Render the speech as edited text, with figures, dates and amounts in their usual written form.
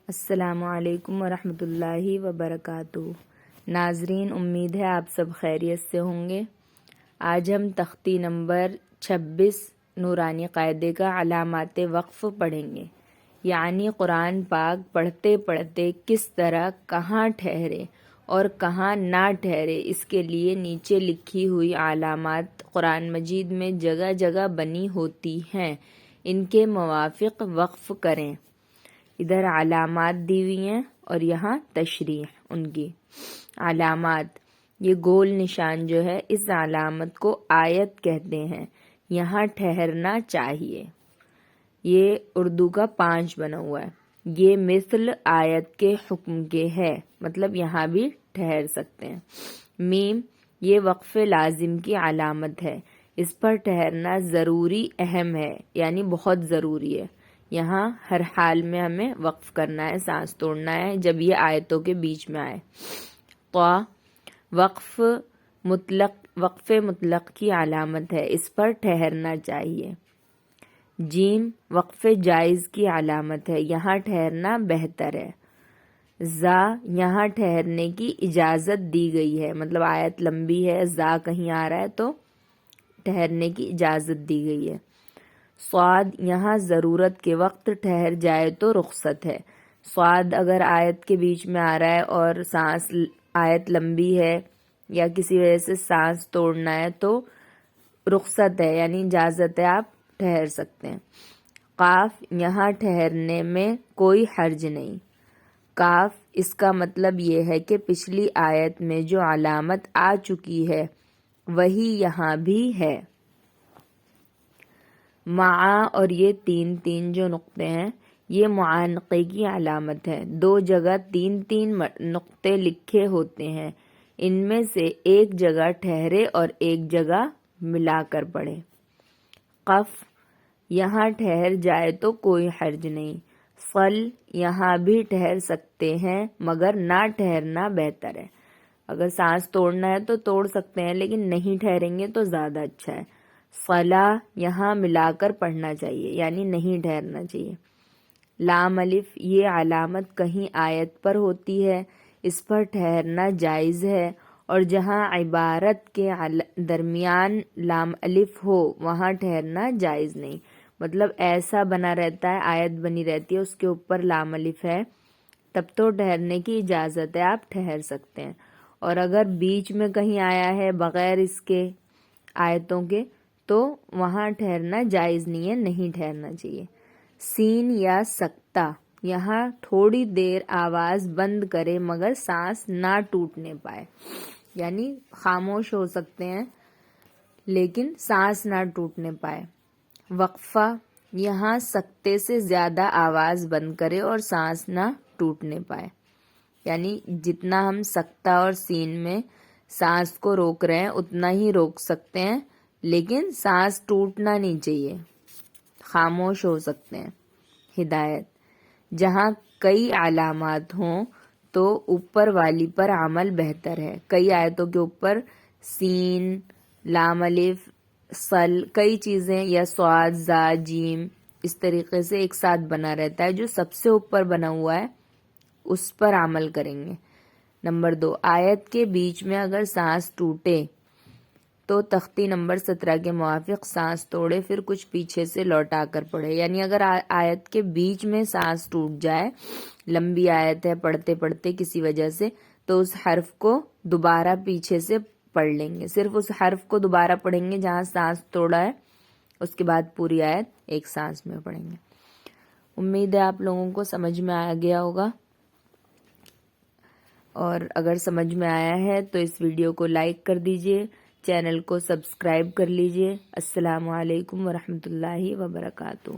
السلام علیکم ورحمۃ اللہ وبرکاتہ۔ ناظرین، امید ہے آپ سب خیریت سے ہوں گے۔ آج ہم تختی نمبر 26 نورانی قاعدے کا علامات وقف پڑھیں گے، یعنی قرآن پاک پڑھتے پڑھتے کس طرح کہاں ٹھہرے اور کہاں نہ ٹھہرے، اس کے لیے نیچے لکھی ہوئی علامات قرآن مجید میں جگہ جگہ بنی ہوتی ہیں، ان کے موافق وقف کریں۔ ادھر علامات دی ہوئی ہیں اور یہاں تشریح ان کی۔ علامات، یہ گول نشان جو ہے، اس علامت کو آیت کہتے ہیں، یہاں ٹھہرنا چاہیے۔ یہ اردو کا 5 بنا ہوا ہے۔ یہ مثل آیت کے حکم کے ہے، مطلب یہاں بھی ٹھہر سکتے ہیں۔ میم، یہ وقف لازم کی علامت ہے، اس پر ٹھہرنا ضروری اہم ہے، یعنی بہت ضروری ہے۔ یہاں ہر حال میں ہمیں وقف کرنا ہے، سانس توڑنا ہے جب یہ آیتوں کے بیچ میں آئے۔ طا، وقف مطلق کی علامت ہے، اس پر ٹھہرنا چاہیے۔ جیم، وقف جائز کی علامت ہے، یہاں ٹھہرنا بہتر ہے۔ زا، یہاں ٹھہرنے کی اجازت دی گئی ہے، مطلب آیت لمبی ہے، زا کہیں آ رہا ہے تو ٹھہرنے کی اجازت دی گئی ہے۔ صاد، یہاں ضرورت کے وقت ٹھہر جائے تو رخصت ہے۔ صاد اگر آیت کے بیچ میں آ رہا ہے اور آیت لمبی ہے یا کسی وجہ سے سانس توڑنا ہے تو رخصت ہے، یعنی اجازت ہے، آپ ٹھہر سکتے ہیں۔ قاف، یہاں ٹھہرنے میں کوئی حرج نہیں۔ کاف، اس کا مطلب یہ ہے کہ پچھلی آیت میں جو علامت آ چکی ہے وہی یہاں بھی ہے۔ معا، اور یہ 3 جو نقطے ہیں، یہ معانقے کی علامت ہے۔ 2 جگہ 3 نقطے لکھے ہوتے ہیں، ان میں سے ایک جگہ ٹھہرے اور ایک جگہ ملا کر پڑھے۔ قف، یہاں ٹھہر جائے تو کوئی حرج نہیں۔ صل، یہاں بھی ٹھہر سکتے ہیں مگر نہ ٹھہرنا بہتر ہے۔ اگر سانس توڑنا ہے تو توڑ سکتے ہیں، لیکن نہیں ٹھہریں گے تو زیادہ اچھا ہے۔ صلا، یہاں ملا کر پڑھنا چاہیے، یعنی نہیں ٹھہرنا چاہیے۔ لام الف، یہ علامت کہیں آیت پر ہوتی ہے، اس پر ٹھہرنا جائز ہے، اور جہاں عبارت کے درمیان لام الف ہو وہاں ٹھہرنا جائز نہیں۔ مطلب ایسا بنا رہتا ہے، آیت بنی رہتی ہے، اس کے اوپر لام الف ہے، تب تو ٹھہرنے کی اجازت ہے، آپ ٹھہر سکتے ہیں۔ اور اگر بیچ میں کہیں آیا ہے بغیر اس کے آیتوں کے تو وہاں ٹھہرنا جائز نہیں ہے، نہیں ٹھہرنا چاہیے۔ سین یا سکتہ، یہاں تھوڑی دیر آواز بند کرے مگر سانس نہ ٹوٹنے پائے، یعنی خاموش ہو سکتے ہیں لیکن سانس نہ ٹوٹنے پائے۔ وقفہ، یہاں سکتے سے زیادہ آواز بند کرے اور سانس نہ ٹوٹنے پائے، یعنی جتنا ہم سکتہ اور سین میں سانس کو روک رہے ہیں اتنا ہی روک سکتے ہیں، لیکن سانس ٹوٹنا نہیں چاہیے، خاموش ہو سکتے ہیں۔ ہدایت، جہاں کئی علامات ہوں تو اوپر والی پر عمل بہتر ہے۔ کئی آیتوں کے اوپر سین، لام الف، صل، کئی چیزیں یا صاد، زا، جیم اس طریقے سے ایک ساتھ بنا رہتا ہے، جو سب سے اوپر بنا ہوا ہے اس پر عمل کریں گے۔ نمبر 2، آیت کے بیچ میں اگر سانس ٹوٹے تو تختی نمبر 17 کے موافق سانس توڑے، پھر کچھ پیچھے سے لوٹا کر پڑھے۔ یعنی اگر آیت کے بیچ میں سانس ٹوٹ جائے، لمبی آیت ہے، پڑھتے پڑھتے کسی وجہ سے، تو اس حرف کو دوبارہ پیچھے سے پڑھ لیں گے، صرف اس حرف کو دوبارہ پڑھیں گے جہاں سانس توڑا ہے، اس کے بعد پوری آیت ایک سانس میں پڑھیں گے۔ امید ہے آپ لوگوں کو سمجھ میں آ گیا ہوگا، اور اگر سمجھ میں آیا ہے تو اس ویڈیو کو لائک کر دیجئے، چینل کو سبسکرائب کر لیجئے۔ السلام علیکم ورحمۃ اللہ وبرکاتہ۔